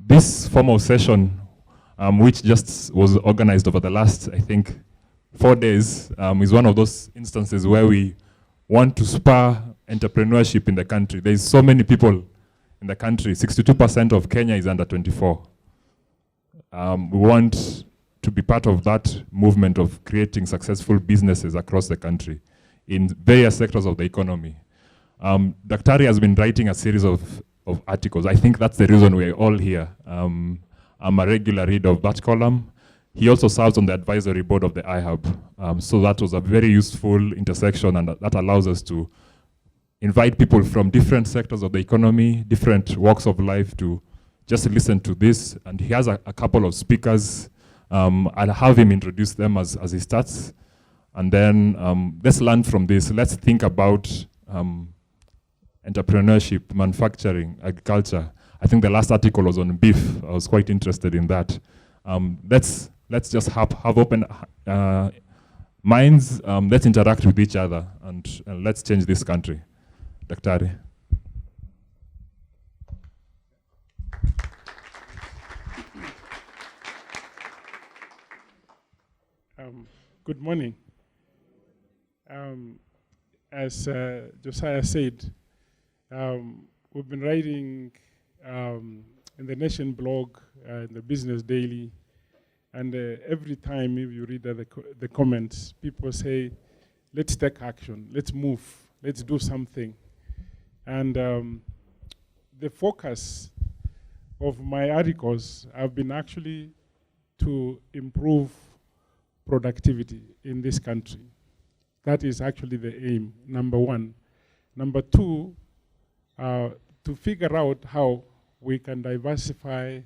This formal session, which just was organized over the last, I think, 4 days, is one of those instances where we want to spur entrepreneurship in the country. There's so many people in the country. 62% of Kenya is under 24. We want to be part of that movement of creating successful businesses across the country in various sectors of the economy. Daktari has been writing a series of articles. I think that's the reason we're all here. I'm a regular reader of that column. He also serves on the advisory board of the iHub. So that was a very useful intersection, and that allows us to invite people from different sectors of the economy, different walks of life to just listen to this. And he has a couple of speakers. I'll have him introduce them as he starts. And then let's learn from this. Let's think about entrepreneurship, manufacturing, agriculture. I think the last article was on beef. I was quite interested in that. Let's just have open minds. Let's interact with each other, and let's change this country. Daktari. Good morning. As Josiah said, we've been writing in the Nation blog, in the Business Daily, and every time if you read the comments, people say, let's take action, let's move, let's do something. And the focus of my articles have been actually to improve productivity in this country. That is actually the aim, number one. Number two, to figure out how we can diversify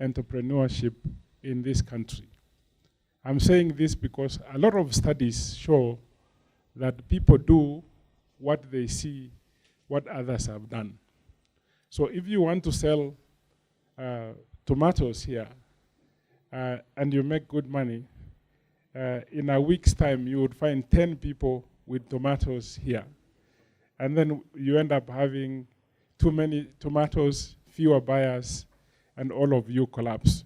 entrepreneurship in this country. I'm saying this because a lot of studies show that people do what they see what others have done. So if you want to sell tomatoes here and you make good money, in a week's time you would find 10 people with tomatoes here. And then you end up having too many tomatoes, fewer buyers, and all of you collapse.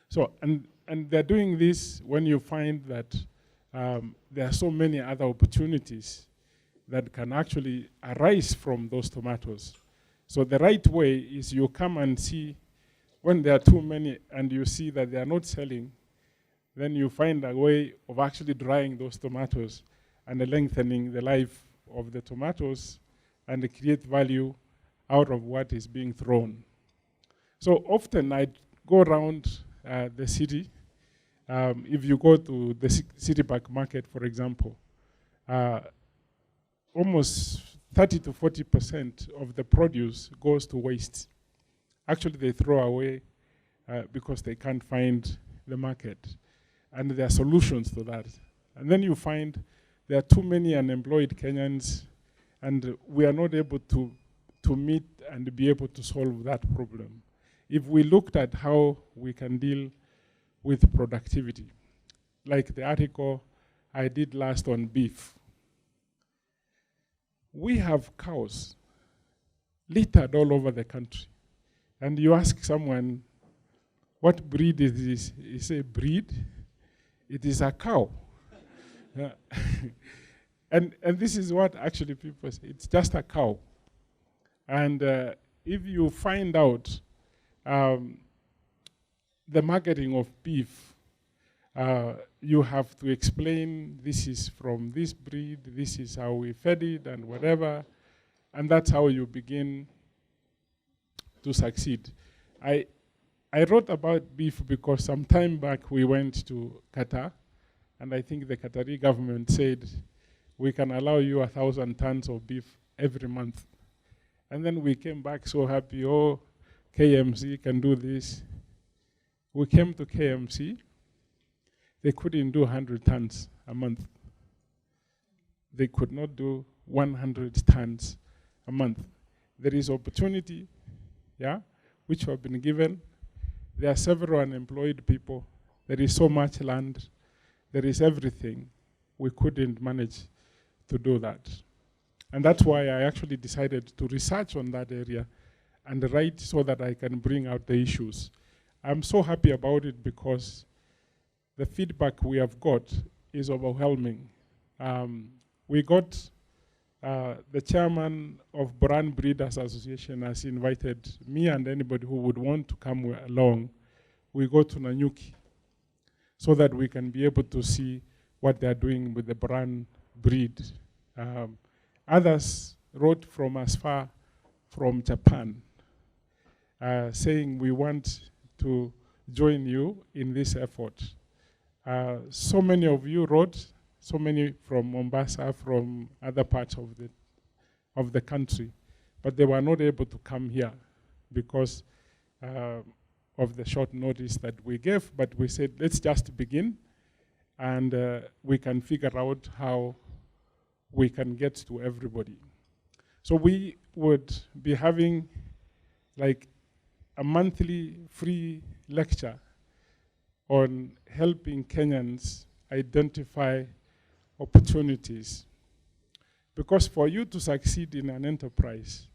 So, and they're doing this when you find that there are so many other opportunities that can actually arise from those tomatoes. So the right way is you come and see when there are too many and you see that they are not selling, then you find a way of actually drying those tomatoes and lengthening the life of the tomatoes and create value out of what is being thrown. So often I go around the city. If you go to the City Park Market, for example, almost 30 to 40% of the produce goes to waste. Actually, they throw away because they can't find the market. And there are solutions to that. And then you find there are too many unemployed Kenyans, and we are not able to meet and be able to solve that problem. If we looked at how we can deal with productivity, like the article I did last on beef, we have cows littered all over the country. And you ask someone, what breed is this? You say, breed? It is a cow. And this is what actually people say. It's just a cow. And if you find out the marketing of beef, you have to explain this is from this breed, this is how we fed it and whatever, and that's how you begin to succeed. I wrote about beef because some time back we went to Qatar, and I think the Qatari government said, we can allow you 1,000 tons of beef every month. And then we came back so happy, oh, KMC can do this. We came to KMC, they couldn't do 100 tons a month. They could not do 100 tons a month. There is opportunity, yeah, which have been given. There are several unemployed people. There is so much land. There is everything. We couldn't manage to do that. And that's why I actually decided to research on that area and write so that I can bring out the issues. I'm so happy about it because the feedback we have got is overwhelming. We got the chairman of Brand Breeders Association has invited me and anybody who would want to come along. We go to Nanyuki so that we can be able to see what they're doing with the brand breed. Others wrote from as far from Japan, saying we want to join you in this effort. So many of you wrote, so many from Mombasa, from other parts of the country, but they were not able to come here because of the short notice that we gave, but we said, let's just begin, and we can figure out how we can get to everybody. So we would be having like a monthly free lecture on helping Kenyans identify opportunities. Because for you to succeed in an enterprise,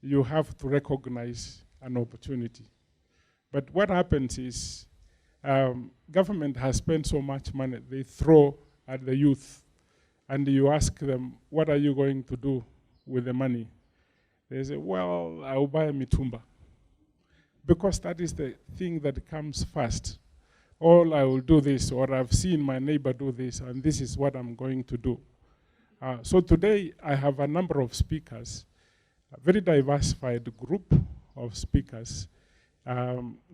you have to recognize an opportunity. But what happens is government has spent so much money, they throw at the youth, and you ask them, what are you going to do with the money? They say, well, I'll buy a mitumba. Because that is the thing that comes first. Or I will do this, or I've seen my neighbor do this, and this is what I'm going to do. So today, I have a number of speakers, a very diversified group of speakers,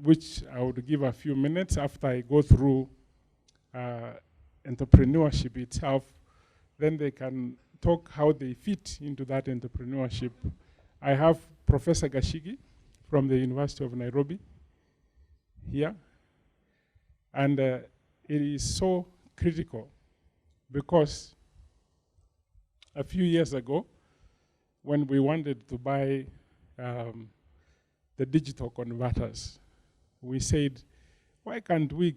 which I would give a few minutes after I go through entrepreneurship itself. Then they can talk how they fit into that entrepreneurship. I have Professor Gashigi from the University of Nairobi here. And it is so critical because a few years ago, when we wanted to buy the digital converters, we said, why can't we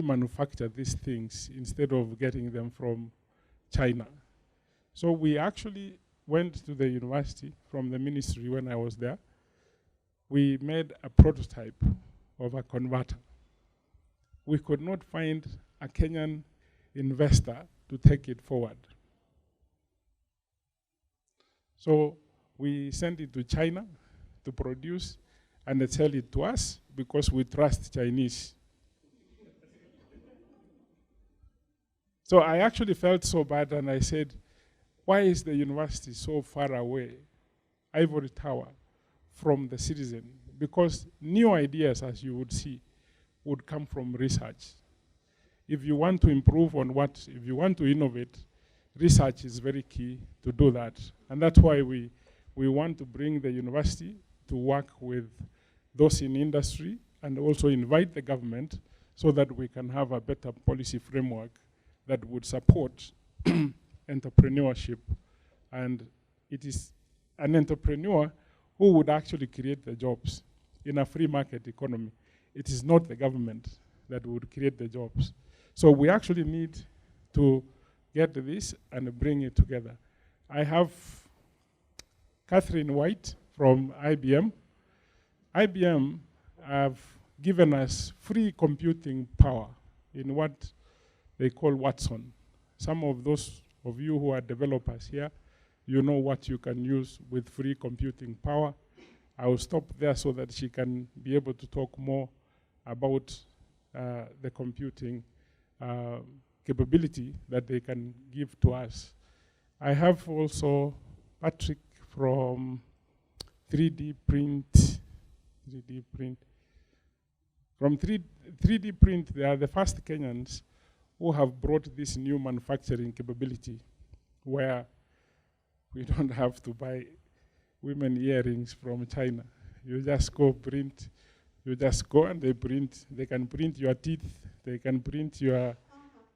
manufacture these things instead of getting them from China? So we actually went to the university from the ministry when I was there. We made a prototype of a converter. We could not find a Kenyan investor to take it forward. So we sent it to China to produce and they sell it to us because we trust Chinese. So I actually felt so bad and I said, why is the university so far away, Ivory Tower, from the citizen? Because new ideas, as you would see, would come from research. If you want to improve on if you want to innovate, research is very key to do that. And that's why we want to bring the university to work with those in industry and also invite the government so that we can have a better policy framework that would support entrepreneurship. And it is an entrepreneur who would actually create the jobs in a free market economy. It is not the government that would create the jobs. So we actually need to get this and bring it together. I have Catherine White from IBM. IBM have given us free computing power in what they call Watson. Some of those of you who are developers here, you know what you can use with free computing power. I will stop there so that she can be able to talk more about the computing capability that they can give to us. I have also Patrick from 3D Print. From 3D Print, they are the first Kenyans who have brought this new manufacturing capability where we don't have to buy women earrings from China. You just go print. You just go and they print. They can print your teeth. They can print your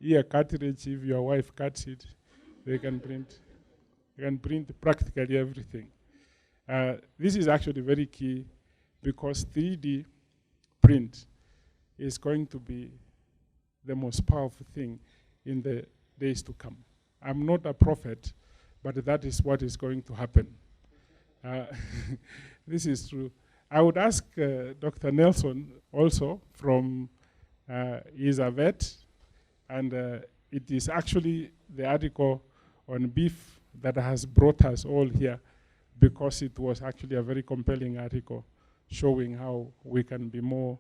ear cartridge if your wife cuts it. They can print. They can print practically everything. This is actually very key because 3D print is going to be the most powerful thing in the days to come. I'm not a prophet, but that is what is going to happen. Uh, this is true. I would ask Dr. Nelson also from, he's a vet, and it is actually the article on beef that has brought us all here, because it was actually a very compelling article showing how we can be more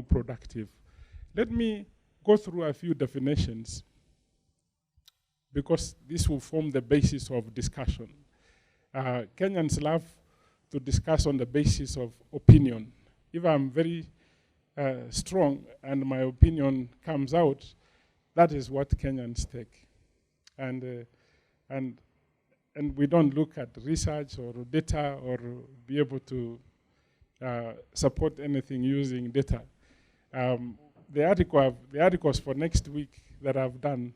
productive. Let me go through a few definitions, because this will form the basis of discussion. Kenyans love to discuss on the basis of opinion. If I'm very strong and my opinion comes out, that is what Kenyans take. And we don't look at research or data or be able to support anything using data. The articles for next week that I've done,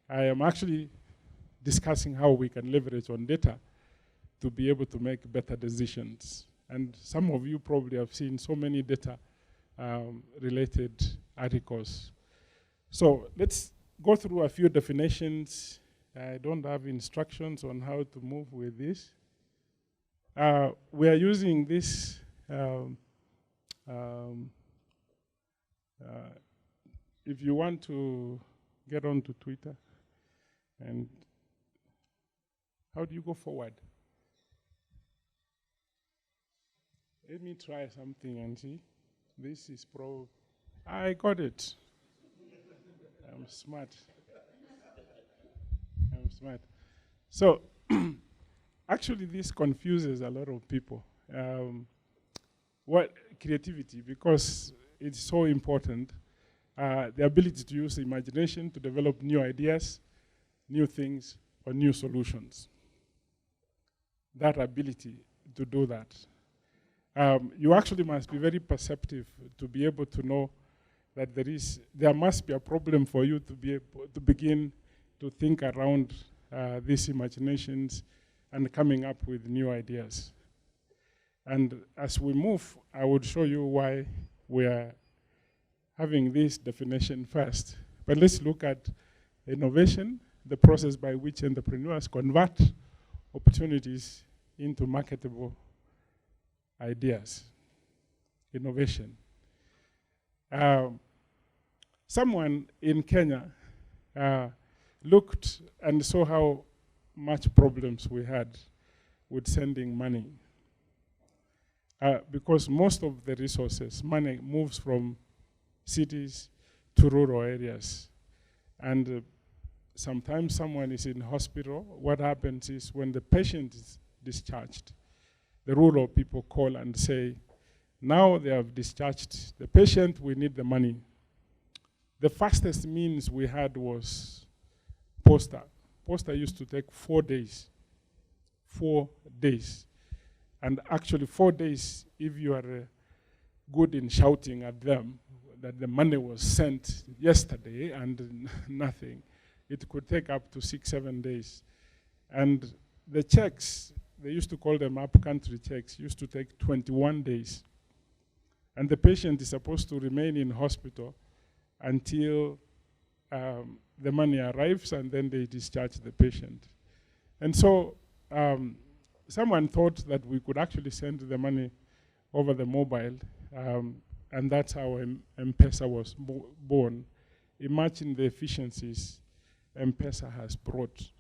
I am actually discussing how we can leverage on data to be able to make better decisions. And some of you probably have seen so many data related articles. So let's go through a few definitions. I don't have instructions on how to move with this. We are using this if you want to get onto Twitter, and how do you go forward? Let me try something and see. This is I got it. I'm smart. I'm smart. So, actually this confuses a lot of people. What creativity, because it's so important. The ability to use imagination to develop new ideas, new things, or new solutions. That ability to do that. You actually must be very perceptive to be able to know that there must be a problem for you to be able to begin to think around these imaginations and coming up with new ideas. And as we move, I would show you why we are having this definition first. But let's look at innovation, the process by which entrepreneurs convert opportunities into marketable ideas. Innovation. Someone in Kenya looked and saw how much problems we had with sending money. Because most of the resources, money moves from cities to rural areas. And sometimes someone is in hospital. What happens is when the patient is discharged, the rural people call and say, now they have discharged the patient, we need the money. The fastest means we had was posta. Posta used to take 4 days. 4 days. And actually 4 days, if you are good in shouting at them that the money was sent yesterday and nothing, it could take up to 6-7 days. And the checks, they used to call them up-country checks, used to take 21 days. And the patient is supposed to remain in hospital until the money arrives, and then they discharge the patient. And so someone thought that we could actually send the money over the mobile, and that's how M-Pesa was born. Imagine the efficiencies M-Pesa has brought.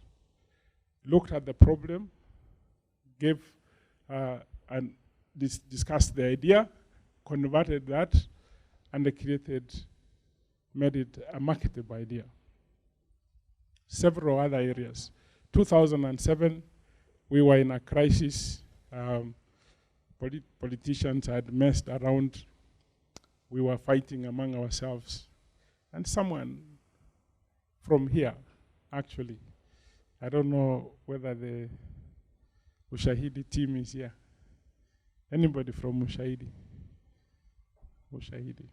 Looked at the problem, gave and discussed the idea, converted that, and made it a marketable idea. Several other areas. 2007, we were in a crisis. Politicians had messed around. We were fighting among ourselves. And someone from here, actually, I don't know whether the Ushahidi team is here. Anybody from Ushahidi? Ushahidi.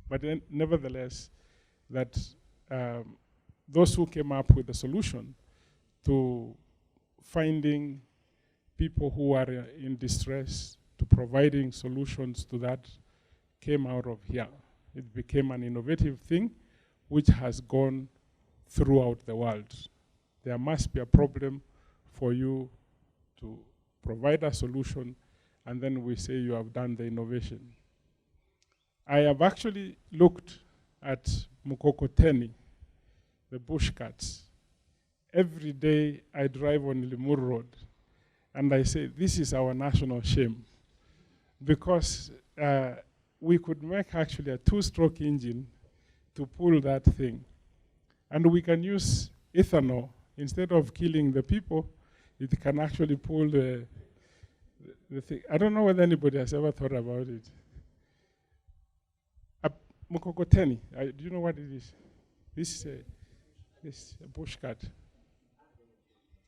But then, nevertheless, that those who came up with a solution to finding people who are in distress, to providing solutions to that, came out of here. It became an innovative thing which has gone throughout the world. There must be a problem for you to provide a solution, and then we say you have done the innovation. I have actually looked at mkokoteni, the bush carts. Every day I drive on Limuru Road, and I say, this is our national shame, because we could make actually a 2-stroke engine to pull that thing. And we can use ethanol. Instead of killing the people, it can actually pull the thing. I don't know whether anybody has ever thought about it. Mkokoteni, do you know what it is? This is a bush cart.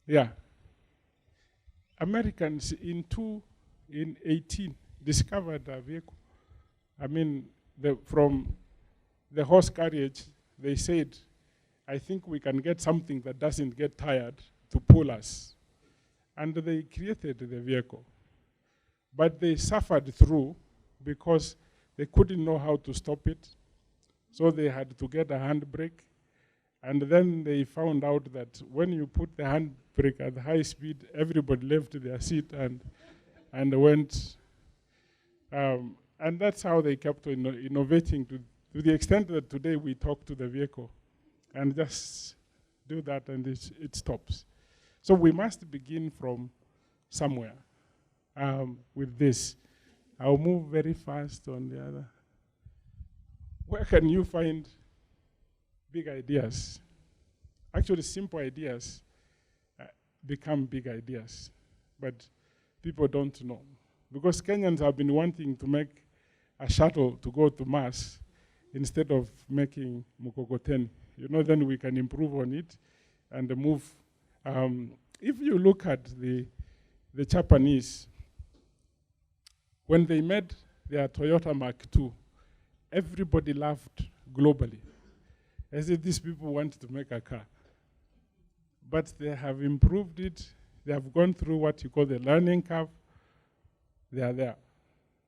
Yeah. Americans in 18 discovered a vehicle. I mean, from the horse carriage, they said, I think we can get something that doesn't get tired to pull us. And they created the vehicle. But they suffered through because they couldn't know how to stop it. So they had to get a handbrake. And then they found out that when you put the handbrake at high speed, everybody left their seat and went. And that's how they kept innovating to the extent that today we talk to the vehicle and just do that and it stops. So we must begin from somewhere with this. I'll move very fast on the other. Where can you find big ideas? Actually, simple ideas become big ideas, but people don't know. Because Kenyans have been wanting to make a shuttle to go to Mars instead of making mkokoteni. You know, then we can improve on it and move. If you look at the Japanese, when they made their Toyota Mark II, everybody laughed globally. I said, these people want to make a car. But they have improved it. They have gone through what you call the learning curve. They are there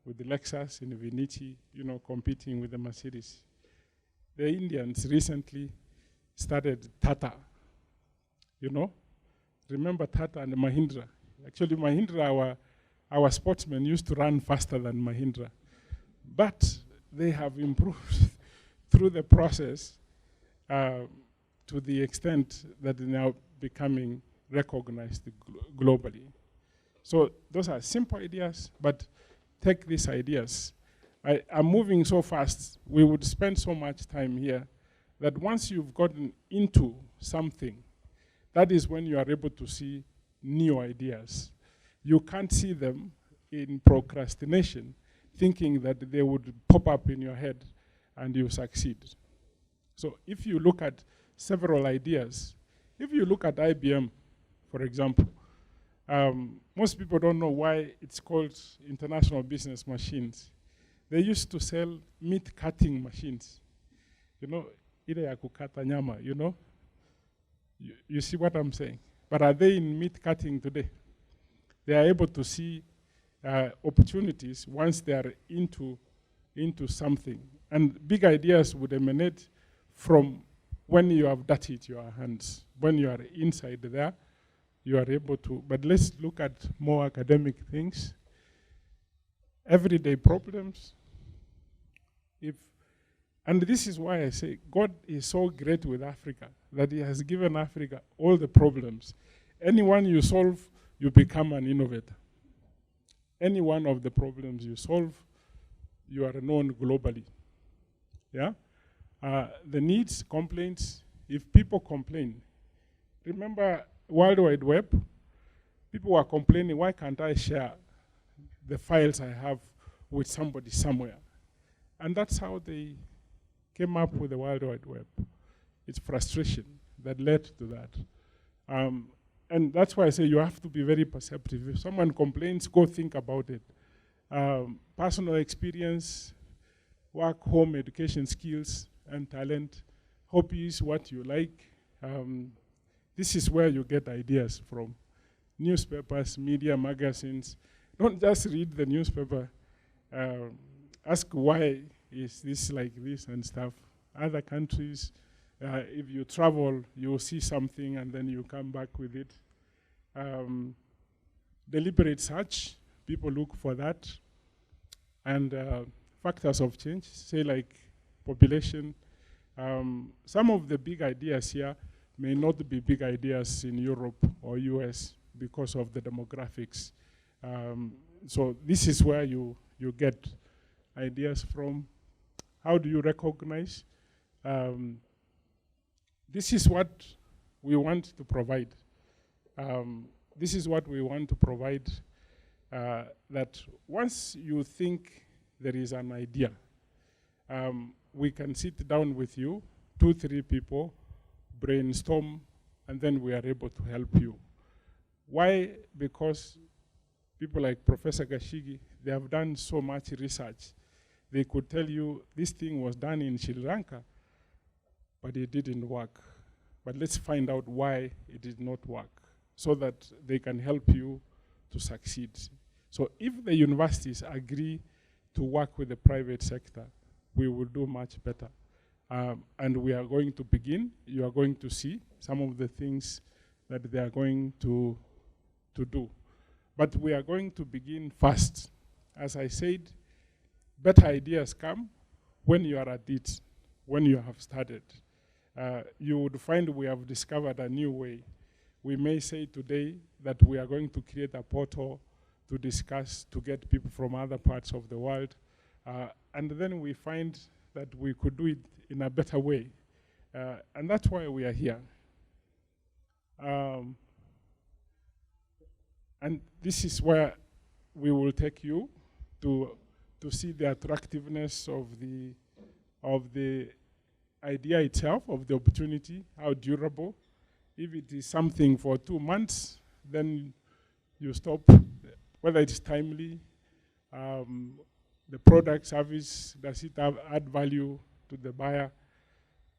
with the Lexus in Vinci, you know, competing with the Mercedes. The Indians recently started Tata, you know. Remember Tata and Mahindra. Actually, Mahindra, our sportsmen used to run faster than Mahindra. But they have improved through the process to the extent that they're now becoming recognized globally. So those are simple ideas, but take these ideas. I'm moving so fast, we would spend so much time here that once you've gotten into something, that is when you are able to see new ideas. You can't see them in procrastination, thinking that they would pop up in your head and you succeed. So if you look at several ideas, if you look at IBM, for example, most people don't know why it's called International Business Machines. They used to sell meat cutting machines. You know, ile ya kukata nyama, you know? You see what I'm saying? But are they in meat cutting today? They are able to see opportunities once they are into something. And big ideas would emanate from when you have dirtied your hands. When you are inside there, you are able to. But let's look at more academic things. Everyday problems. And this is why I say God is so great with Africa, that he has given Africa all the problems. Anyone you solve, you become an innovator. Any one of the problems you solve, you are known globally. Yeah? The needs, complaints, if people complain, remember World Wide Web? People were complaining, why can't I share the files I have with somebody somewhere? And that's how they came up with the World Wide Web. It's frustration that led to that. And that's why I say you have to be very perceptive. If someone complains, go think about it. Personal experience, work, home, education skills, and talent, hobbies, what you like. This is where you get ideas from. Newspapers, media, magazines. Don't just read the newspaper. Ask why is this like this and stuff. Other countries, if you travel, you'll see something and then you come back with it. deliberate search, people look for that. And factors of change, say like population. Some of the big ideas here may not be big ideas in Europe or US because of the demographics. So this is where you get ideas from. How do you recognize? This is what we want to provide. This is what we want to provide, that once you think there is an idea, we can sit down with you, 2-3 people, brainstorm, and then we are able to help you. Why? Because people like Professor Gashigi, they have done so much research. They could tell you this thing was done in Sri Lanka, but it didn't work. But let's find out why it did not work so that they can help you to succeed. So if the universities agree to work with the private sector, we will do much better. And we are going to begin. You are going to see some of the things that they are going to do. But we are going to begin fast. As I said, better ideas come when you are at it, when you have started. You would find we have discovered a new way. We may say today that we are going to create a portal to discuss, to get people from other parts of the world. And then we find that we could do it in a better way. And that's why we are here. And this is where we will take you to see the attractiveness of the idea itself, of the opportunity, how durable. If it is something for 2 months, then you stop, whether it's timely, the product, service, does it add value to the buyer?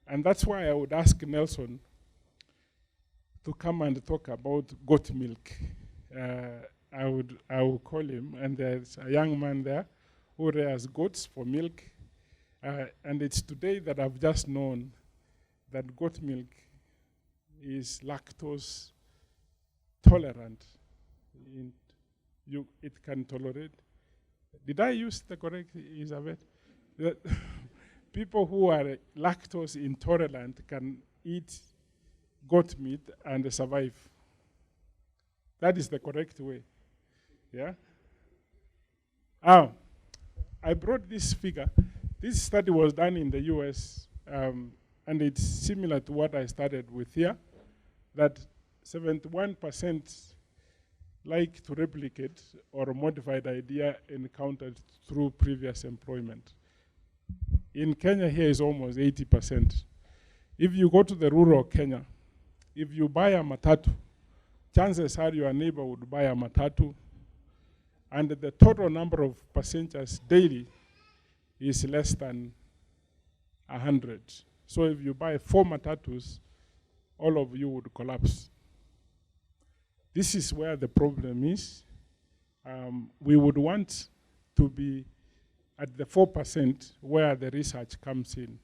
And that's why I would ask Nelson to come and talk about goat milk. I will call him, and there's a young man there who rears goats for milk. And it's today that I've just known that goat milk is lactose tolerant. It can tolerate. Did I use the correct, Elizabeth? People who are lactose intolerant can eat goat meat and survive. That is the correct way. Yeah? I brought this figure. This study was done in the US, and it's similar to what I started with here, that 71% like to replicate or a modified idea encountered through previous employment. In Kenya here is almost 80%. If you go to the rural Kenya, if you buy a matatu, chances are your neighbor would buy a matatu, and the total number of passengers daily is less than 100. So if you buy 4 matatus, all of you would collapse. This is where the problem is. We would want to be at the 4% where the research comes in.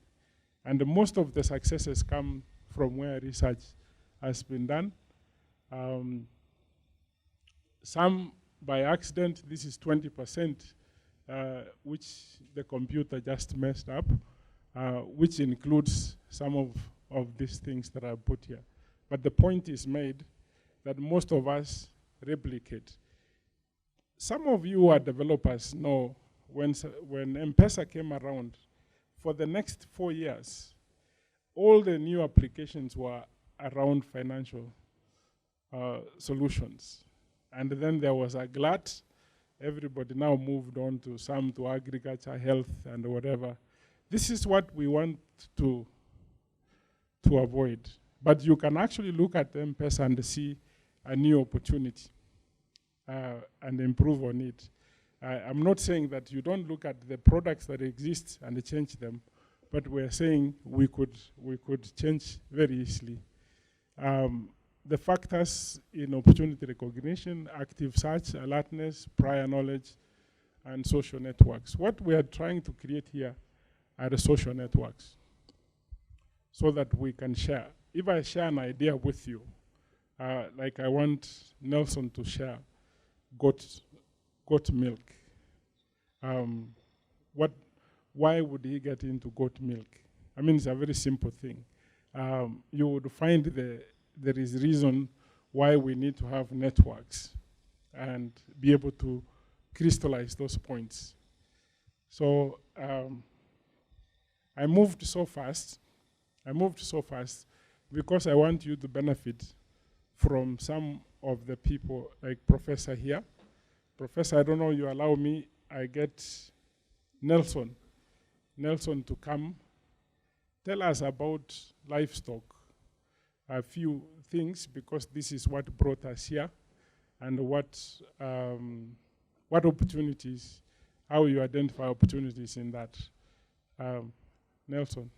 And most of the successes come from where research has been done. Some by accident, this is 20%, which the computer just messed up, which includes some of these things that I put here. But the point is made that most of us replicate. Some of you who are developers know when M-Pesa came around, for the next 4 years, all the new applications were around financial solutions. And then there was a glut. Everybody now moved on to some to agriculture, health, and whatever. This is what we want to avoid. But you can actually look at M-Pesa and see a new opportunity and improve on it. I'm not saying that you don't look at the products that exist and change them, but we're saying we could change very easily. The factors in opportunity recognition, active search, alertness, prior knowledge, and social networks. What we are trying to create here are the social networks so that we can share. If I share an idea with you, like I want Nelson to share, goat milk. Why would he get into goat milk? I mean, it's a very simple thing. You would find there is reason why we need to have networks and be able to crystallize those points. So I moved so fast because I want you to benefit from some of the people, like Professor here. Professor, I don't know, you allow me, I get Nelson to come. Tell us about livestock, a few things, because this is what brought us here, and what opportunities, how you identify opportunities in that. Nelson.